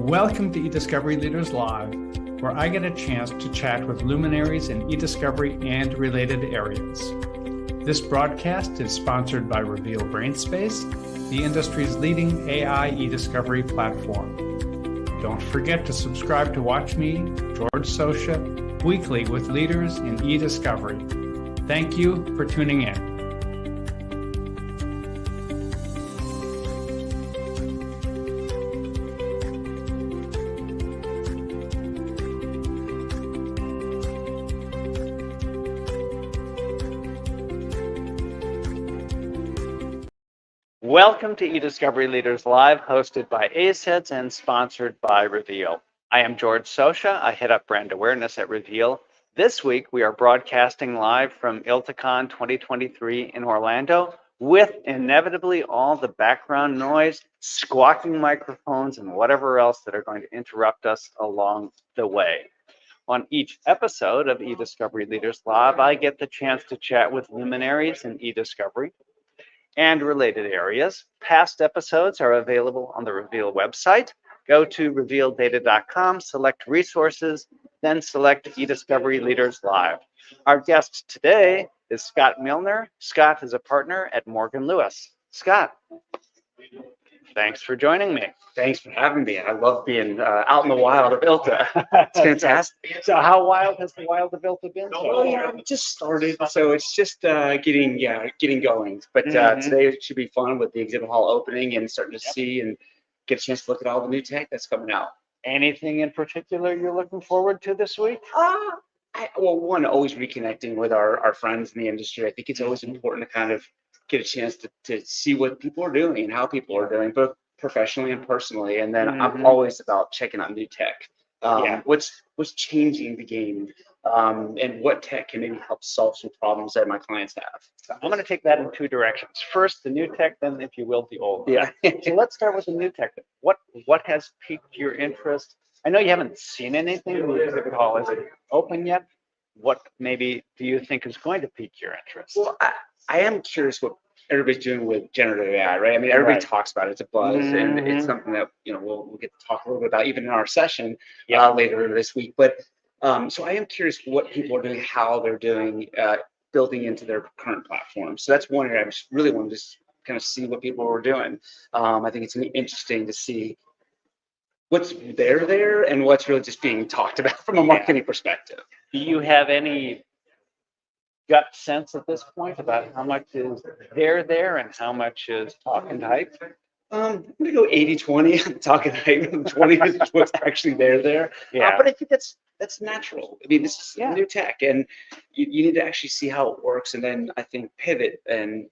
Welcome to eDiscovery Leaders Live, where I get a chance to chat with luminaries in eDiscovery and related areas. This broadcast is sponsored by Reveal-Brainspace, the industry's leading AI eDiscovery platform. Don't forget to subscribe to watch me, George Socha, weekly with leaders in eDiscovery. Thank you for tuning in. Welcome to eDiscovery Leaders Live, hosted by ACEDS and sponsored by Reveal. I am George Socha. I head up brand awareness at Reveal. This week, we are broadcasting live from ILTACON 2023 in Orlando with inevitably all the background noise, squawking microphones, and whatever else that are going to interrupt us along the way. On each episode of eDiscovery Leaders Live, I get the chance to chat with luminaries in eDiscovery and related areas. Past episodes are available on the Reveal website. Go to revealdata.com, select resources, then select eDiscovery Leaders Live. Our guest today is Scott Milner. Scott is a partner at Morgan Lewis. Scott, thanks for joining me. Thanks for having me. I love being out in the wild of ILTA. It's fantastic. So how wild has the wild of ILTA been? We just started, so it's just getting going. But today it should be fun with the exhibit hall opening and starting to see and get a chance to look at all the new tech that's coming out. Anything in particular you're looking forward to this week? One, always reconnecting with our friends in the industry. I think it's always important to kind of get a chance to see what people are doing and how people are doing, both professionally and personally. And then I'm always about checking out new tech. What's changing the game, and what tech can maybe help solve some problems that my clients have. So I'm going to take that in two directions. First, the new tech, then, if you will, the old. Yeah. So let's start with the new tech. What has piqued your interest? I know you haven't seen anything. The exhibit hall isn't open yet. What maybe do you think is going to pique your interest? Well, I am curious what everybody's doing with generative AI, right? I mean, everybody talks about it. It's a buzz, and it's something that we'll get to talk a little bit about even in our session later this week. But so I am curious what people are doing, how they're doing, building into their current platforms. So that's one area I just really want to just kind of see what people are doing. I think it's interesting to see what's there and what's really just being talked about from a marketing perspective. Do you have any gut sense at this point about how much is there and how much is talk and hype? I'm gonna go 80-20, talking hype, 20 is what's actually there. But I think that's natural. I mean, this is new tech, and you need to actually see how it works, and then I think pivot and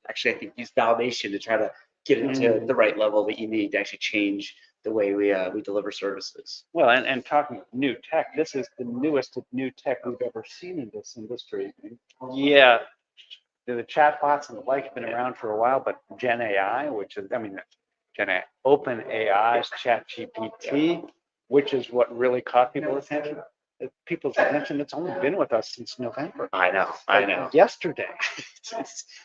actually I think use validation to try to get it to the right level that you need to actually change the way we deliver services. Well, and talking of new tech, this is the newest of new tech we've ever seen in this industry. Yeah, the chatbots and the like have been around for a while, but Gen AI, which is, Open AI's ChatGPT, which is what really caught people's attention. It's only been with us since November. I know. Yesterday.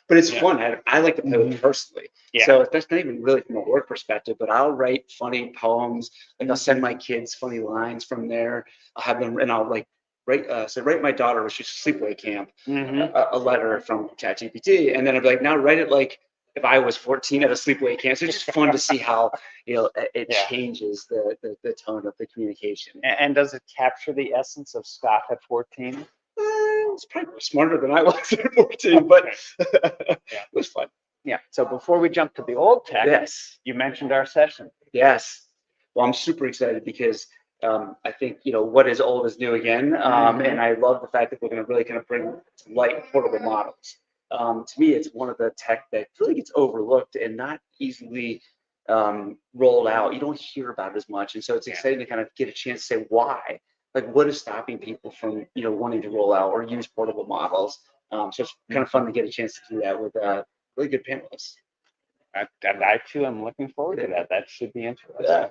But it's fun. I like to play with it personally. So that's not even really from a work perspective, but I'll write funny poems. Like I'll send my kids funny lines from there. I'll have them, and I'll write my daughter, which is sleepaway camp, a letter from ChatGPT, and then I'd be like, now write it like if I was 14 at a sleepaway camp. So it's just fun to see how it changes the tone of the communication. And does it capture the essence of Scott at 14? It's probably smarter than I was at 14, but it was fun. Yeah. So before we jump to the old tech, you mentioned our session. Yes. Well, I'm super excited because I think what is old is new again, and I love the fact that we're going to really kind of bring some light portable models. To me, it's one of the tech that really gets overlooked and not easily rolled out. You don't hear about it as much, and so it's exciting to kind of get a chance to say why. Like, what is stopping people from wanting to roll out or use portable models? So it's kind of fun to get a chance to do that with really good panelists. And I too am looking forward to that. That should be interesting. Yeah.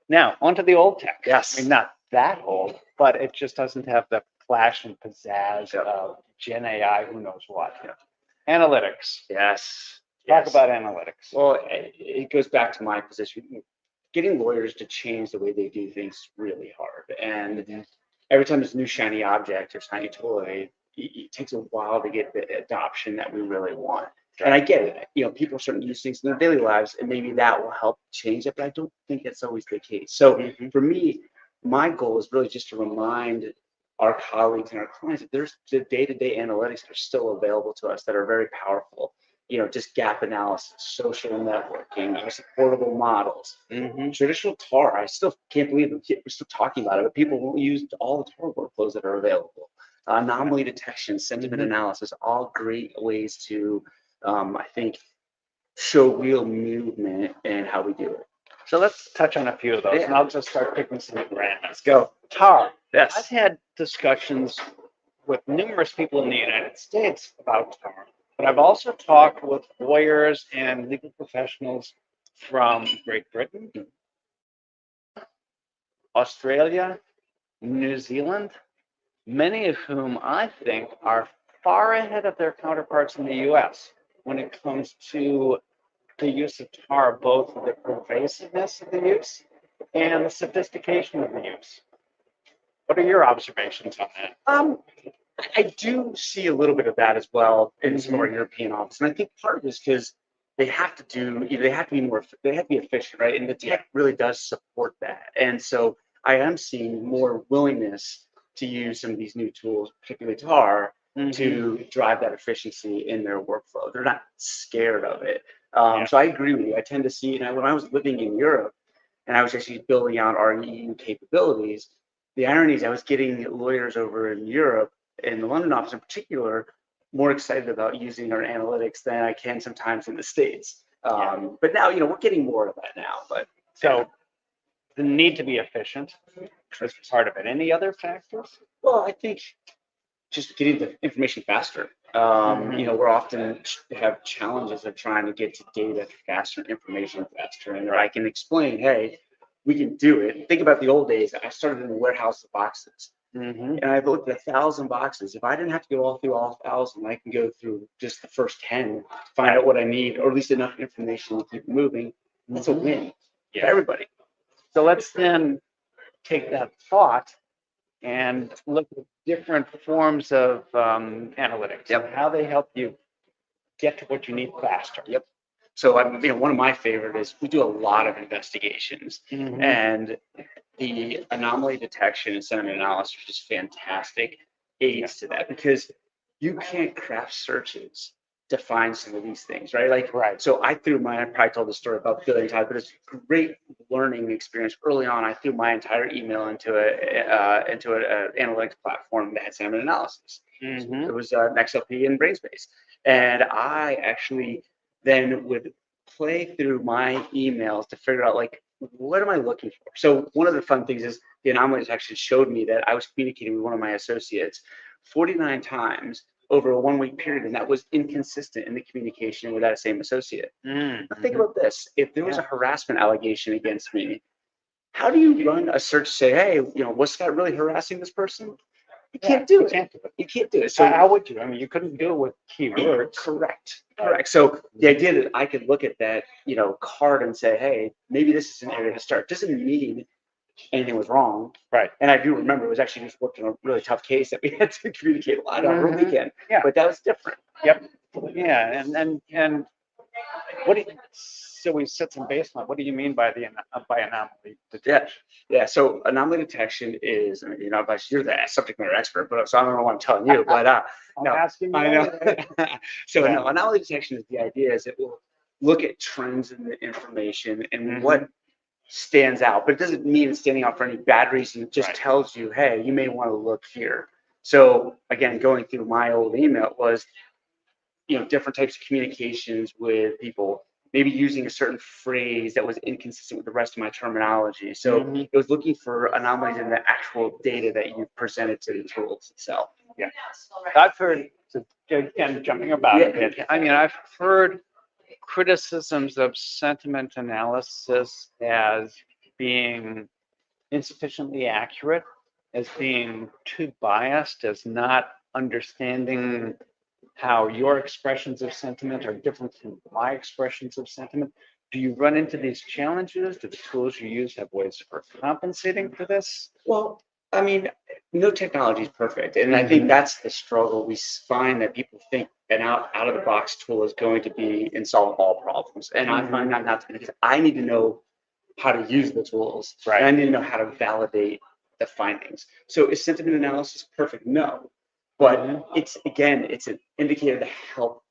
Now, onto the old tech. Yes. I mean, not that old, but it just doesn't have the flash and pizzazz of Gen AI, who knows what. Analytics. Yes. Talk about analytics. Well, it goes back to my position. getting lawyers to change the way they do things is really hard. And every time there's a new shiny object or shiny toy, it takes a while to get the adoption that we really want. And I get it. People are starting to use things in their daily lives, and maybe that will help change it. But I don't think that's always the case. So for me, my goal is really just to remind our colleagues and our clients that there's the day-to-day analytics that are still available to us that are very powerful. Just gap analysis, social networking, supportable models. Traditional TAR, I still can't believe we're still talking about it, but people won't use all the TAR workflows that are available. Anomaly detection, sentiment analysis, all great ways to, I think, show real movement in how we do it. So let's touch on a few of those, and I'll just start picking some at random. Let's go. TAR. Yes. I've had discussions with numerous people in the United States about TAR, but I've also talked with lawyers and legal professionals from Great Britain, Australia, New Zealand, many of whom I think are far ahead of their counterparts in the US when it comes to the use of TAR, both the pervasiveness of the use and the sophistication of the use. What are your observations on that? I do see a little bit of that as well in some of our European offices, and I think part of it is because they have to be efficient, right? And the tech really does support that. And so I am seeing more willingness to use some of these new tools, particularly TAR, to drive that efficiency in their workflow. They're not scared of it. So I agree with you. I tend to see, when I was living in Europe and I was actually building out our EU capabilities, the irony is I was getting lawyers over in Europe, in the London office in particular, more excited about using our analytics than I can sometimes in the States. But now, we're getting more of that now. But so the need to be efficient is part of it. Any other factors? Well, I think just getting the information faster. We're often have challenges of trying to get to data faster, information faster, and I can explain, hey, we can do it. Think about the old days. I started in a warehouse of boxes, and I've looked at 1,000 boxes. If I didn't have to go all through all 1,000, I can go through just the first 10 to find out what I need, or at least enough information to keep moving. That's a win for everybody. So let's then take that thought and look at different forms of analytics and how they help you get to what you need faster. So one of my favorite is we do a lot of investigations, and the anomaly detection and sentiment analysis are just fantastic aids to that, because you can't craft searches to find some of these things, right? So I probably told the story about billion times, but it's a great learning experience. Early on, I threw my entire email into an analytics platform that had sentiment analysis. It was XLP and Brainspace. And I actually then would play through my emails to figure out, what am I looking for? So one of the fun things is the anomaly detection showed me that I was communicating with one of my associates 49 times over a 1-week period, and that was inconsistent in the communication with that same associate. Now think about this. If there was a harassment allegation against me, how do you run a search to say, hey, was Scott really harassing this person? You can't do it. You can't do it. So how would you? You couldn't do it with keywords. Correct. So the idea that I could look at that, card and say, hey, maybe this is an area to start, doesn't mean anything was wrong. Right. And I do remember it was actually just worked on a really tough case that we had to communicate a lot over a weekend. But that was different. Yeah. And what do you, so we set some baseline. What do you mean by anomaly detection? So anomaly detection is, you're the subject matter expert, but so I don't know what I'm telling you, but I'm asking you. I know. So anomaly detection is the idea is it will look at trends in the information and what stands out, but it doesn't mean it's standing out for any bad reason. It just tells you, hey, you may want to look here. So again, going through my old email was, different types of communications with people, maybe using a certain phrase that was inconsistent with the rest of my terminology. So it was looking for anomalies in the actual data that you presented to the tools itself. I've heard, again, jumping about a bit. I've heard criticisms of sentiment analysis as being insufficiently accurate, as being too biased, as not understanding how your expressions of sentiment are different from my expressions of sentiment. Do you run into these challenges? Do the tools you use have ways for compensating for this? Well, I mean, no technology is perfect, and I think that's the struggle. We find that people think an out of the box tool is going to be and solve all problems, and I find that not to be because I need to know how to use the tools, Right. and I need to know how to validate the findings. So is sentiment analysis perfect? No, but it's an indicator to help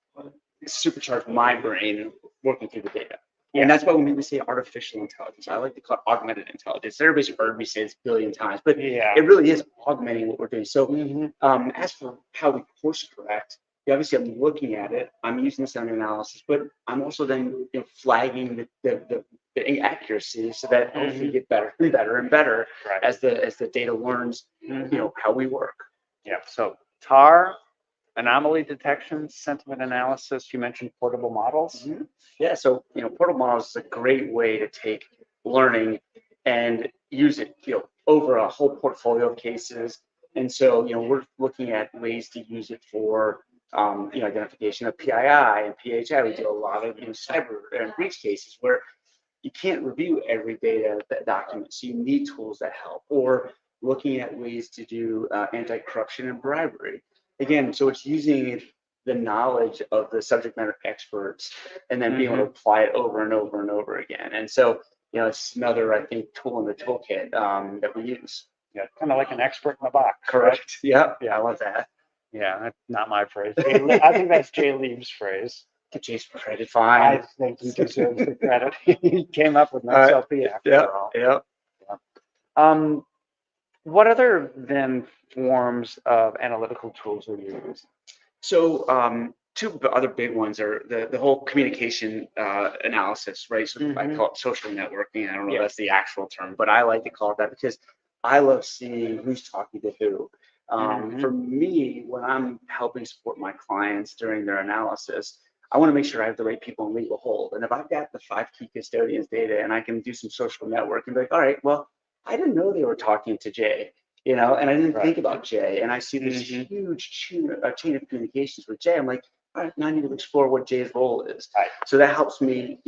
supercharge my brain working through the data. Yeah. And that's why when we say artificial intelligence, I like to call it augmented intelligence. Everybody's heard me say this a billion times, but Yeah. it really is augmenting what we're doing. So Mhm. as for how we course correct, obviously I'm looking at it, I'm using the sentiment analysis, but I'm also then flagging the inaccuracy so that hopefully get better and better and better Right. as the data learns, how we work. Yeah. So TAR, anomaly detection, sentiment analysis. You mentioned portable models. Yeah, so portable models is a great way to take learning and use it, over a whole portfolio of cases. And so, we're looking at ways to use it for, identification of PII and PHI. We do a lot of, cyber and breach cases where you can't review every data document, so you need tools that help. Or looking at ways to do anti-corruption and bribery. Again, so it's using the knowledge of the subject matter experts and then being able to apply it over and over and over again. And so, it's another, I think, tool in the toolkit that we use. Yeah, kind of like an expert in the box. Correct. Right? Yeah, I love that. Yeah, that's not my phrase. I think that's Jay Lieb's phrase. Get Jason credit, I fine. think he deserves the credit. He came up with XLP after all. Yeah. What other then forms of analytical tools are you using? So two other big ones are the whole communication analysis, right? So I call it social networking. I don't know if that's the actual term, but I like to call it that because I love seeing who's talking to who. For me, when I'm helping support my clients during their analysis, I want to make sure I have the right people in legal hold. And if I've got the 5 key custodians data and I can do some social network and be like, all right, well, I didn't know they were talking to Jay. And I didn't think about Jay, and I see this huge chain of communications with Jay. I'm like, all right, now I need to explore what Jay's role is. Right. So that helps me,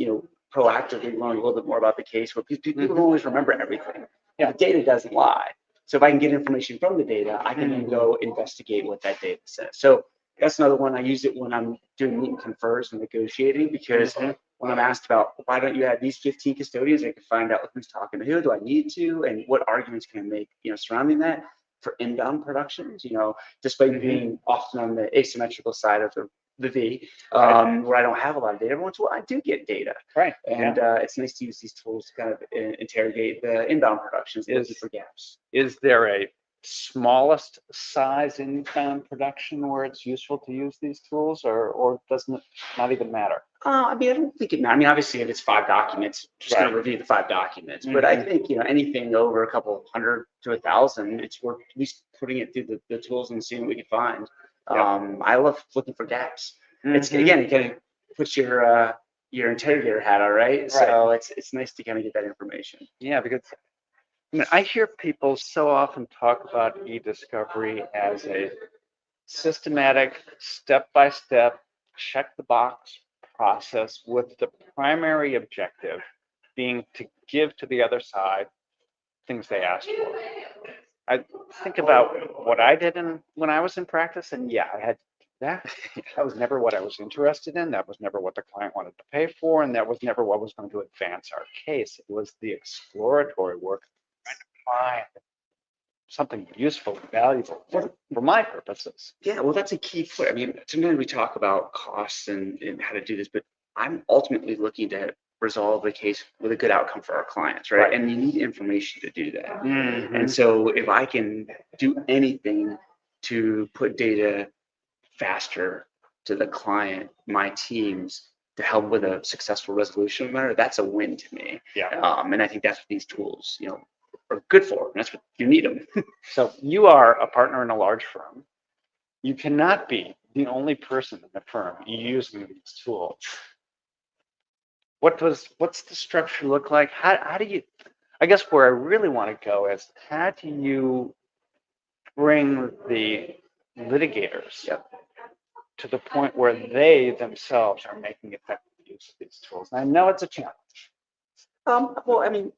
proactively learn a little bit more about the case. But people don't always remember everything. Yeah, the data doesn't lie. So if I can get information from the data, I can then go investigate what that data says. So that's another one. I use it when I'm doing meet and confers and negotiating because when I'm asked about why don't you have these 15 custodians, I can find out who's talking to who, do I need to, and what arguments can I make, surrounding that for inbound productions, despite being often on the asymmetrical side of the V, where I don't have a lot of data. Every once in a while, I do get data. Right. And it's nice to use these tools to kind of interrogate the inbound productions, looking for gaps. Is there a smallest size inbound production where it's useful to use these tools, or doesn't it not even matter? I don't think it matters. Obviously, if it's 5 documents, just going to review the 5 documents. But I think, anything over a couple hundred to 1,000, it's worth at least putting it through the tools and seeing what we can find. I love looking for gaps. It's again, it kind of puts your interrogator hat on, right? So it's nice to kind of get that information. Yeah, because I hear people so often talk about e-discovery as a systematic, step-by-step, check the box process with the primary objective being to give to the other side things they asked for. I think about what I did when I was in practice, and yeah, I had that. That was never what I was interested in. That was never what the client wanted to pay for, and that was never what was going to advance our case. It was the exploratory work, trying to find something useful and valuable for my purposes. Yeah, well, that's a key point. Sometimes we talk about costs and how to do this, but I'm ultimately looking to resolve the case with a good outcome for our clients, right? And you need information to do that. And so if I can do anything to put data faster to the client, my teams, to help with a successful resolution of the matter, that's a win to me. Yeah. And I think that's what these tools, are good for. And that's what you need them. So you are a partner in a large firm. You cannot be the only person in the firm using these tools. What's the structure look like? How do you, I guess where I really want to go is how do you bring the litigators to the point where they themselves are making effective use use of these tools? And I know it's a challenge. Well, I mean,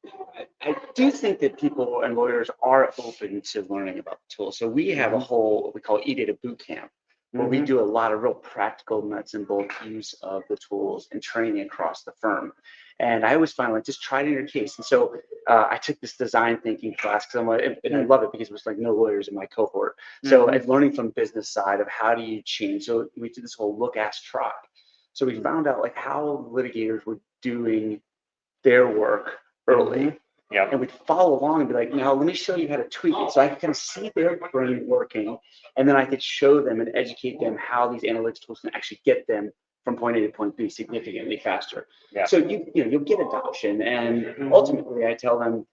I do think that people and lawyers are open to learning about the tool. So we have a whole, what we call eData Bootcamp, where we do a lot of real practical nuts and bolts use of the tools and training across the firm. And I always find like, just try it in your case. And so I took this design thinking class because I'm like, and I love it because it was like no lawyers in my cohort. So I'm learning from business side of how do you change. So we did this whole look, ask, try. So we found out like how litigators were doing their work early. Yeah. And we'd follow along and be like, now let me show you how to tweak it. So I could kind of see their brain working, and then I could show them and educate them how these analytics tools can actually get them from point A to point B significantly faster. Yeah. So you'll get adoption, and ultimately I tell them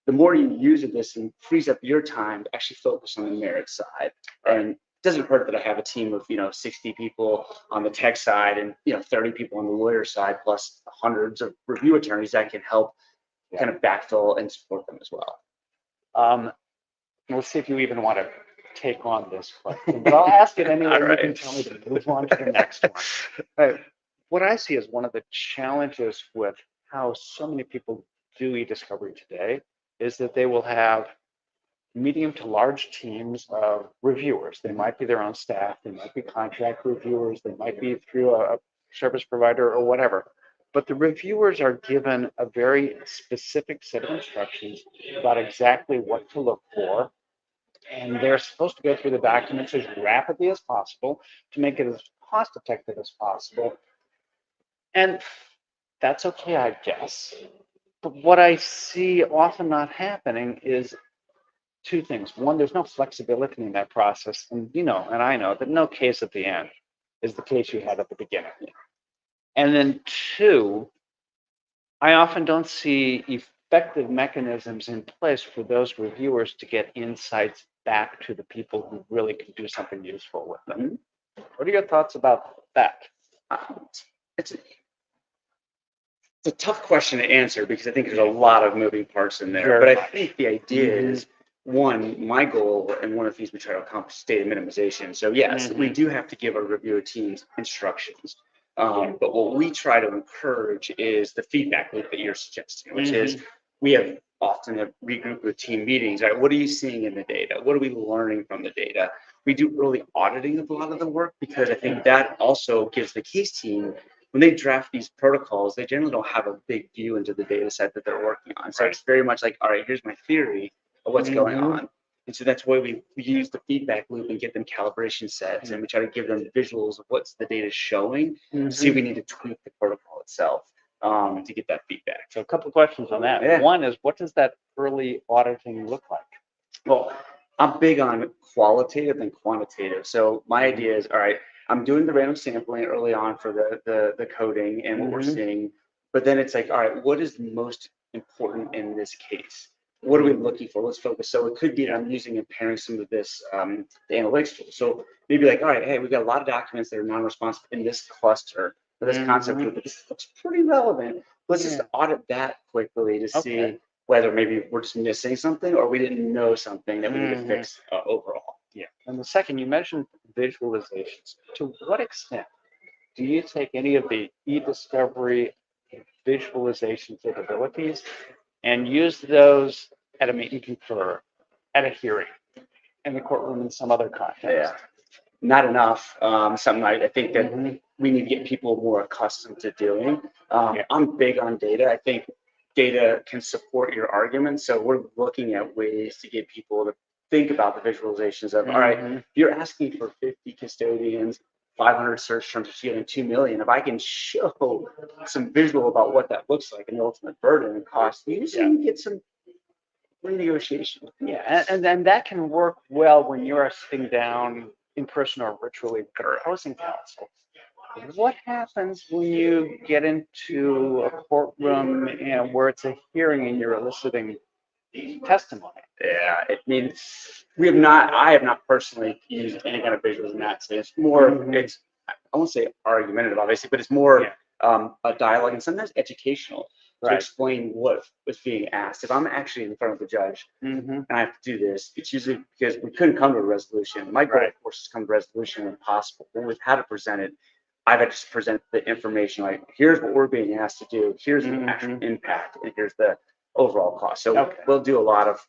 the more you use of this and frees up your time to actually focus on the merit side. And it doesn't hurt that I have a team of 60 people on the tech side and 30 people on the lawyer side, plus hundreds of review attorneys that can help kind of backfill and support them as well. We'll see if you even want to take on this question, but I'll ask it anyway. All right. You can tell me to move on to the next one. What I see as one of the challenges with how so many people do e-discovery today is that they will have medium to large teams of reviewers. They might be their own staff, they might be contract reviewers, they might be through a service provider or whatever. But the reviewers are given a very specific set of instructions about exactly what to look for. And they're supposed to go through the documents as rapidly as possible to make it as cost effective as possible. And that's okay, I guess. But what I see often not happening is two things. One, there's no flexibility in that process. And and I know that no case at the end is the case you had at the beginning. And then two, I often don't see effective mechanisms in place for those reviewers to get insights back to the people who really can do something useful with them. What are your thoughts about that? It's a tough question to answer because I think there's a lot of moving parts in there. Very but I think the idea is, one, my goal and one of the things we try to accomplish is data minimization. So yes, we do have to give our reviewer teams instructions. But what we try to encourage is the feedback loop that you're suggesting, which is we have often a regroup with team meetings. Right? What are you seeing in the data? What are we learning from the data? We do early auditing of a lot of the work because I think that also gives the case team, when they draft these protocols, they generally don't have a big view into the data set that they're working on. So it's very much like, all right, here's my theory of what's going on. And so that's why we use the feedback loop and get them calibration sets, and we try to give them visuals of what's the data showing to see if we need to tweak the protocol itself to get that feedback. So a couple of questions on that. Yeah. One is, what does that early auditing look like? Well, I'm big on qualitative and quantitative. So my idea is, all right, I'm doing the random sampling early on for the coding and what we're seeing, but then it's like, all right, what is most important in this case? What are we looking for? Let's focus. So it could be that I'm using and pairing some of this, the analytics tool. So maybe like, all right, hey, we've got a lot of documents that are non-responsive in this cluster for this concept group, but this looks pretty relevant. Let's just audit that quickly to see whether maybe we're just missing something or we didn't know something that we need to fix overall. Yeah. And the second, you mentioned visualizations. To what extent do you take any of the e-discovery visualization capabilities and use those at a meet and confer, at a hearing, in the courtroom, in some other context? Yeah, not enough. Something I think that we need to get people more accustomed to doing. I'm big on data. I think data can support your arguments. So we're looking at ways to get people to think about the visualizations of, all right, if you're asking for 50 custodians, 500 search terms, you're getting 2 million. If I can show some visual about what that looks like and the ultimate burden and cost, you usually get some renegotiation. Yeah, and then that can work well when you're sitting down in person or virtually with opposing counsel. What happens when you get into a courtroom and where it's a hearing and you're eliciting testimony? Yeah, I mean, I have not personally used any kind of visuals in that sense. It's more, it's, I won't say argumentative, obviously, but it's more a dialogue and sometimes educational to explain what was being asked. If I'm actually in front of the judge and I have to do this, it's usually because we couldn't come to a resolution. My goal, of course, is to come to a resolution when possible. But with how to present it, I've had to present the information like, here's what we're being asked to do, here's the actual impact, and here's the overall cost. So we'll do a lot of,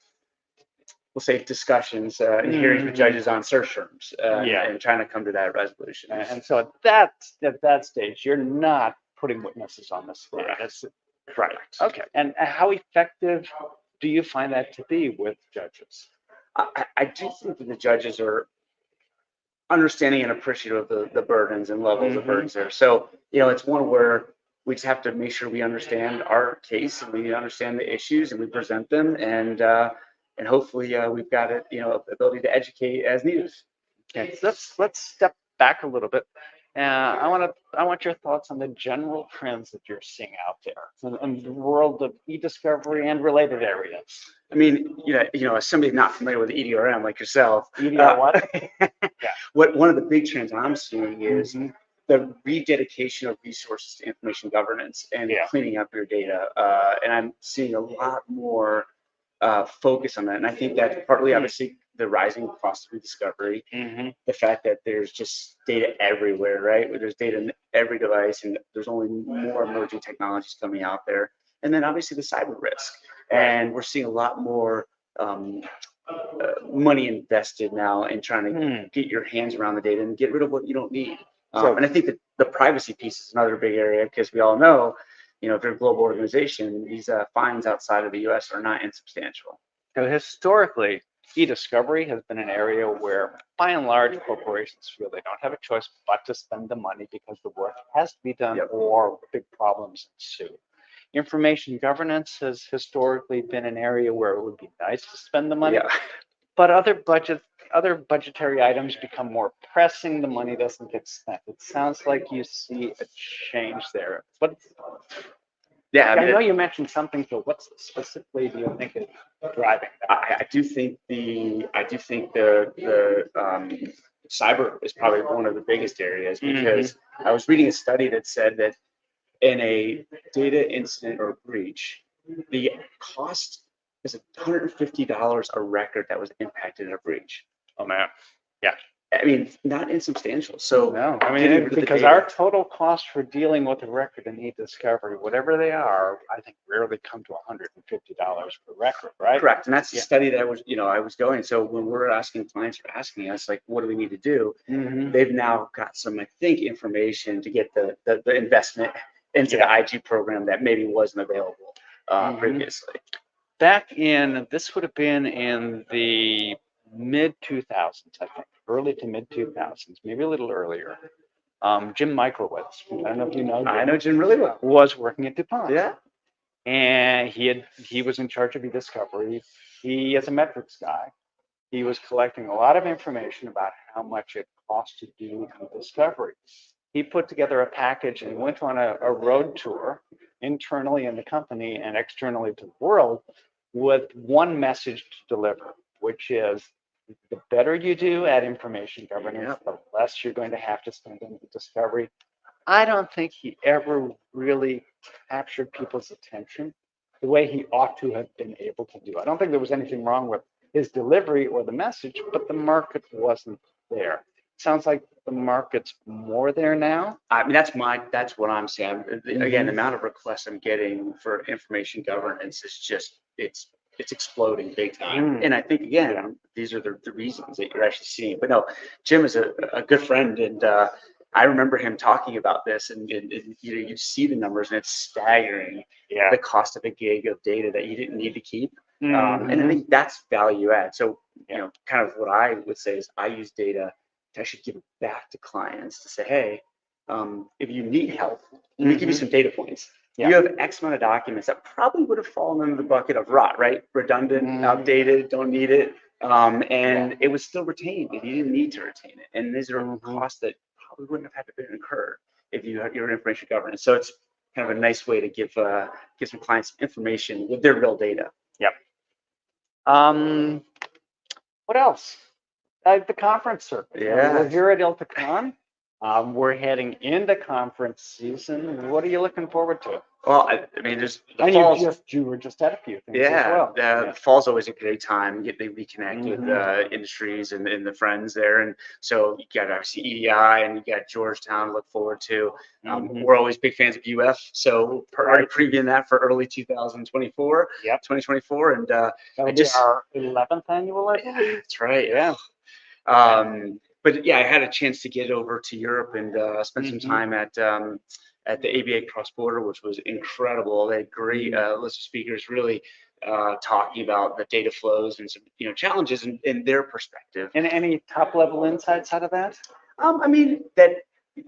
we'll say, discussions and hearings with judges on search terms and trying to come to that resolution. And so at that stage, you're not putting witnesses on the stand. That's correct. Okay. And how effective do you find that to be with judges? I do think that the judges are understanding and appreciative of the burdens and levels of burdens there. So, it's one where we just have to make sure we understand our case and we understand the issues and we present them, and hopefully we've got it, ability to educate as needed. Okay, so let's step back a little bit. I want your thoughts on the general trends that you're seeing out there in the world of e-discovery and related areas. I mean, as somebody not familiar with EDRM like yourself, EDR what? One of the big trends I'm seeing is the rededication of resources to information governance and cleaning up your data. And I'm seeing a lot more focus on that. And I think that's partly, obviously, the rising cost of rediscovery, the fact that there's just data everywhere, right? There's data in every device, and there's only more emerging technologies coming out there. And then obviously the cyber risk. And we're seeing a lot more money invested now in trying to get your hands around the data and get rid of what you don't need. And I think that the privacy piece is another big area, because we all know, if you're a global organization, these fines outside of the US are not insubstantial. So historically, e-discovery has been an area where, by and large, corporations feel they don't have a choice but to spend the money because the work has to be done or big problems ensue. Information governance has historically been an area where it would be nice to spend the money, but other budgetary items become more pressing. The money doesn't get spent. It sounds like you see a change there. But I know you mentioned something. So what specifically do you think is driving that? I do think the cyber is probably one of the biggest areas, because I was reading a study that said that in a data incident or breach, the cost is $150 a record that was impacted in a breach. Oh man, yeah. I mean, not insubstantial. So no, I mean, because our total cost for dealing with a record in e-discovery, whatever they are, I think rarely come to $150 per record, right? Correct. And that's the study that I was going. So when we're asking clients are asking us, like, what do we need to do? They've now got some, I think, information to get the investment into the IG program that maybe wasn't available previously. This would have been in the mid 2000s, I think, early to mid 2000s, maybe a little earlier. Jim Mikrowitz, I don't know if you know Jim. I know Jim really well. Was working at DuPont. Yeah. And he was in charge of e-discovery. He is a metrics guy. He was collecting a lot of information about how much it cost to do e-discovery. He put together a package and went on a road tour internally in the company and externally to the world with one message to deliver, which is the better you do at information governance, the less you're going to have to spend on discovery. I don't think he ever really captured people's attention the way he ought to have been able to do. I don't think there was anything wrong with his delivery or the message, but the market wasn't there. Sounds like the market's more there now. I mean, that's what I'm saying. Again, the amount of requests I'm getting for information governance is just, it's exploding big time. And I think, again, these are the reasons that you're actually seeing. But no, Jim is a good friend, and I remember him talking about this, and you see the numbers, and it's staggering. The cost of a gig of data that you didn't need to keep. And I think that's value add. So, kind of what I would say is I use data to actually give it back to clients to say, hey, if you need help, let me give you some data points. You have X amount of documents that probably would have fallen under the bucket of rot, right? Redundant, outdated, don't need it. And it was still retained if you didn't need to retain it. And these are costs that probably wouldn't have had to be incurred if you had your information governance. So it's kind of a nice way to give some clients information with their real data. What else? The conference circuit. We're here at ILTACON. We're heading into conference season. What are you looking forward to? Well, I mean, there's the And falls. you were just at a few things as Yeah, well. the fall's always a great time. They reconnect with Mhm. industries and the friends there, and so you got obviously EDI and you got Georgetown to look forward to. Mhm. We're always big fans of UF, so already Right. previewing that for early 2024, Yep. 2024, and That'll I be just our 11th annual, I believe. that's right. Yeah. But yeah, I had a chance to get over to Europe and spend some Mhm. time at the ABA Cross Border, which was incredible. They had great list of speakers, really talking about the data flows and some challenges in their perspective. And any top level insights out of that? I mean that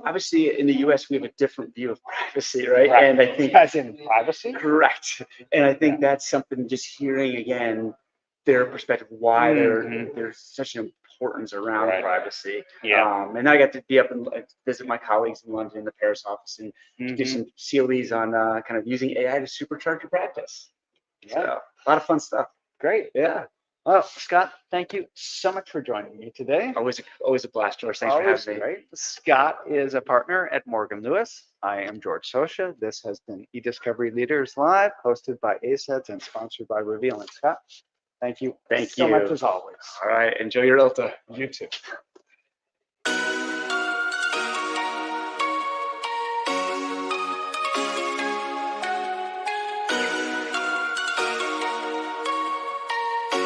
obviously in the U.S. we have a different view of privacy, right? And I think as in privacy. correct. And I think that's something just hearing again their perspective, why Mhm. there's such an importance around Right. privacy. Yeah. And I got to be up and visit my colleagues in London in the Paris office and do Mhm. some CLEs on kind of using AI to supercharge your practice. Yeah. So a lot of fun stuff. Great. Yeah. Well, Scott, thank you so much for joining me today. Always a blast, George. Thanks for Always having me. great. Scott is a partner at Morgan Lewis. I am George Socha. This has been eDiscovery Leaders Live, hosted by ACEDS and sponsored by Reveal. And Scott, thank you Thank so much you. as always. All right. Enjoy your ILTA. You too.